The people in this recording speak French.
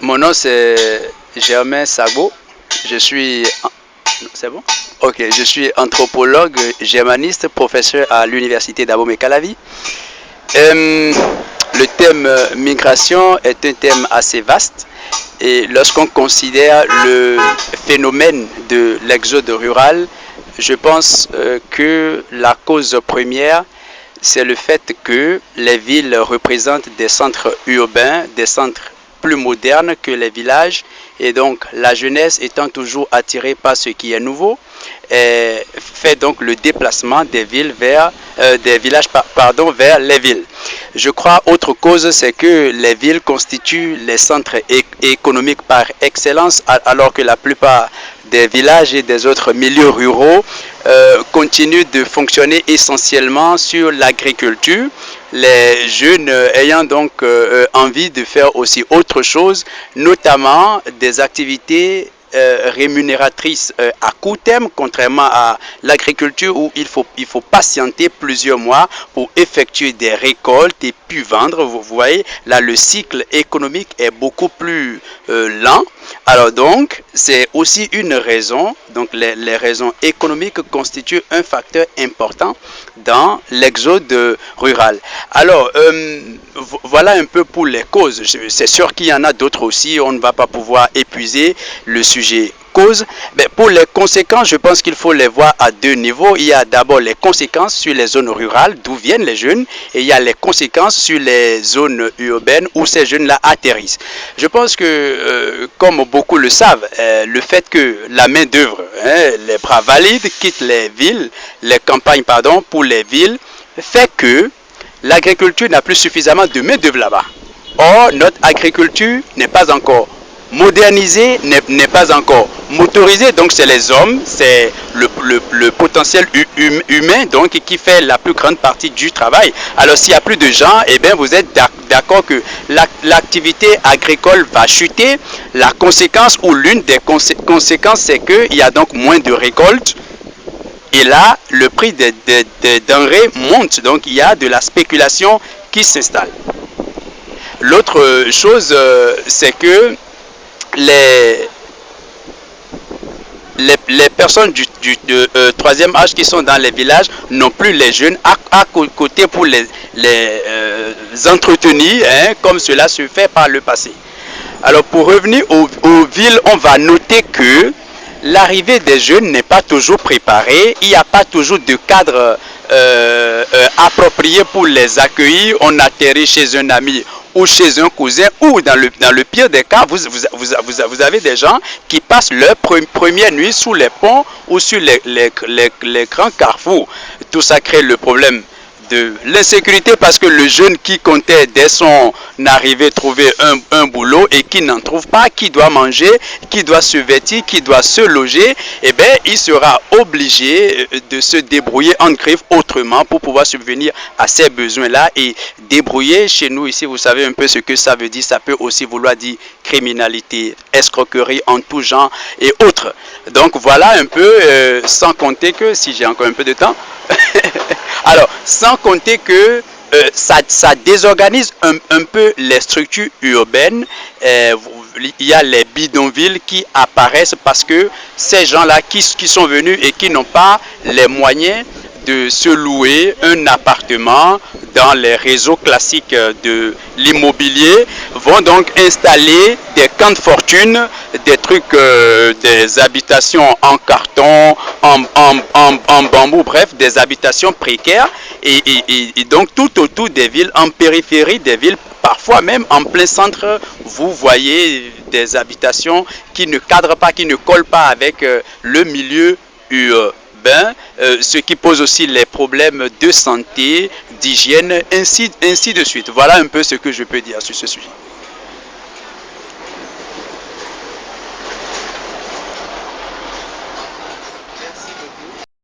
Mon nom c'est Germain Sabo. Je suis... C'est bon? Ok, je suis anthropologue germaniste, professeur à l'université d'Abomey-Calavi. Le thème migration est un thème assez vaste et lorsqu'on considère le phénomène de l'exode rural, je pense que la cause première, c'est le fait que les villes représentent des centres urbains, des centres plus modernes que les villages, et donc la jeunesse étant toujours attirée par ce qui est nouveau, fait donc le déplacement des villes vers des villages vers les villes. Je crois autre cause, c'est que les villes constituent les centres économiques par excellence, alors que la plupart des villages et des autres milieux ruraux continuent de fonctionner essentiellement sur l'agriculture. Les jeunes ayant donc envie de faire aussi autre chose, notamment des activités rémunératrices à court terme, contrairement à l'agriculture où il faut patienter plusieurs mois pour effectuer des récoltes et puis vendre. Vous voyez, là le cycle économique est beaucoup plus lent. Alors donc, c'est aussi une raison, donc les raisons économiques constituent un facteur important dans l'exode rural. Alors, voilà un peu pour les causes. C'est sûr qu'il y en a d'autres aussi, on ne va pas pouvoir épuiser le sujet cause. Mais pour les conséquences, je pense qu'il faut les voir à deux niveaux. Il y a d'abord les conséquences sur les zones rurales, d'où viennent les jeunes, et il y a les conséquences sur les zones urbaines où ces jeunes-là atterrissent. Je pense que, comme beaucoup le savent, le fait que la main-d'œuvre, les bras valides quittent les villes, les campagnes, pardon, pour les villes, fait que l'agriculture n'a plus suffisamment de main-d'œuvre là-bas. Or, notre agriculture n'est pas encore modernisée, n'est pas encore motorisée, donc c'est les hommes, c'est le potentiel humain donc qui fait la plus grande partie du travail. Alors s'il n'y a plus de gens, eh bien vous êtes d'accord que l'activité agricole va chuter. La conséquence ou l'une des conséquences, c'est qu'il y a donc moins de récoltes. Et là, le prix des denrées monte, donc il y a de la spéculation qui s'installe. L'autre chose, c'est que les personnes du troisième âge qui sont dans les villages n'ont plus les jeunes à côté pour les entretenir, comme cela se fait par le passé. Alors pour revenir aux villes, on va noter que l'arrivée des jeunes n'est pas toujours préparée, il n'y a pas toujours de cadre approprié pour les accueillir. On atterrit chez un ami ou chez un cousin, ou dans le pire des cas, vous avez des gens qui passent leur première nuit sous les ponts ou sur les grands carrefours. Tout ça crée le problème de l'insécurité parce que le jeune qui comptait dès son arrivée trouver un boulot et qui n'en trouve pas, qui doit manger, qui doit se vêtir, qui doit se loger, eh bien, il sera obligé de se débrouiller en griffe autrement pour pouvoir subvenir à ces besoins-là. Et débrouiller, chez nous ici, vous savez un peu ce que ça veut dire. Ça peut aussi vouloir dire criminalité, escroquerie en tout genre et autres. Donc voilà un peu, sans compter que, si j'ai encore un peu de temps, alors, sans compter que ça désorganise un peu les structures urbaines. Il y a les bidonvilles qui apparaissent parce que ces gens-là qui sont venus et qui n'ont pas les moyens de se louer un appartement dans les réseaux classiques de l'immobilier vont donc installer des camps de fortune, des trucs, des habitations en carton, en bambou, bref, des habitations précaires et donc tout autour des villes, en périphérie des villes, parfois même en plein centre, vous voyez des habitations qui ne cadrent pas, qui ne collent pas avec le milieu urbain, ce qui pose aussi les problèmes de santé, d'hygiène, ainsi de suite. Voilà un peu ce que je peux dire sur ce sujet.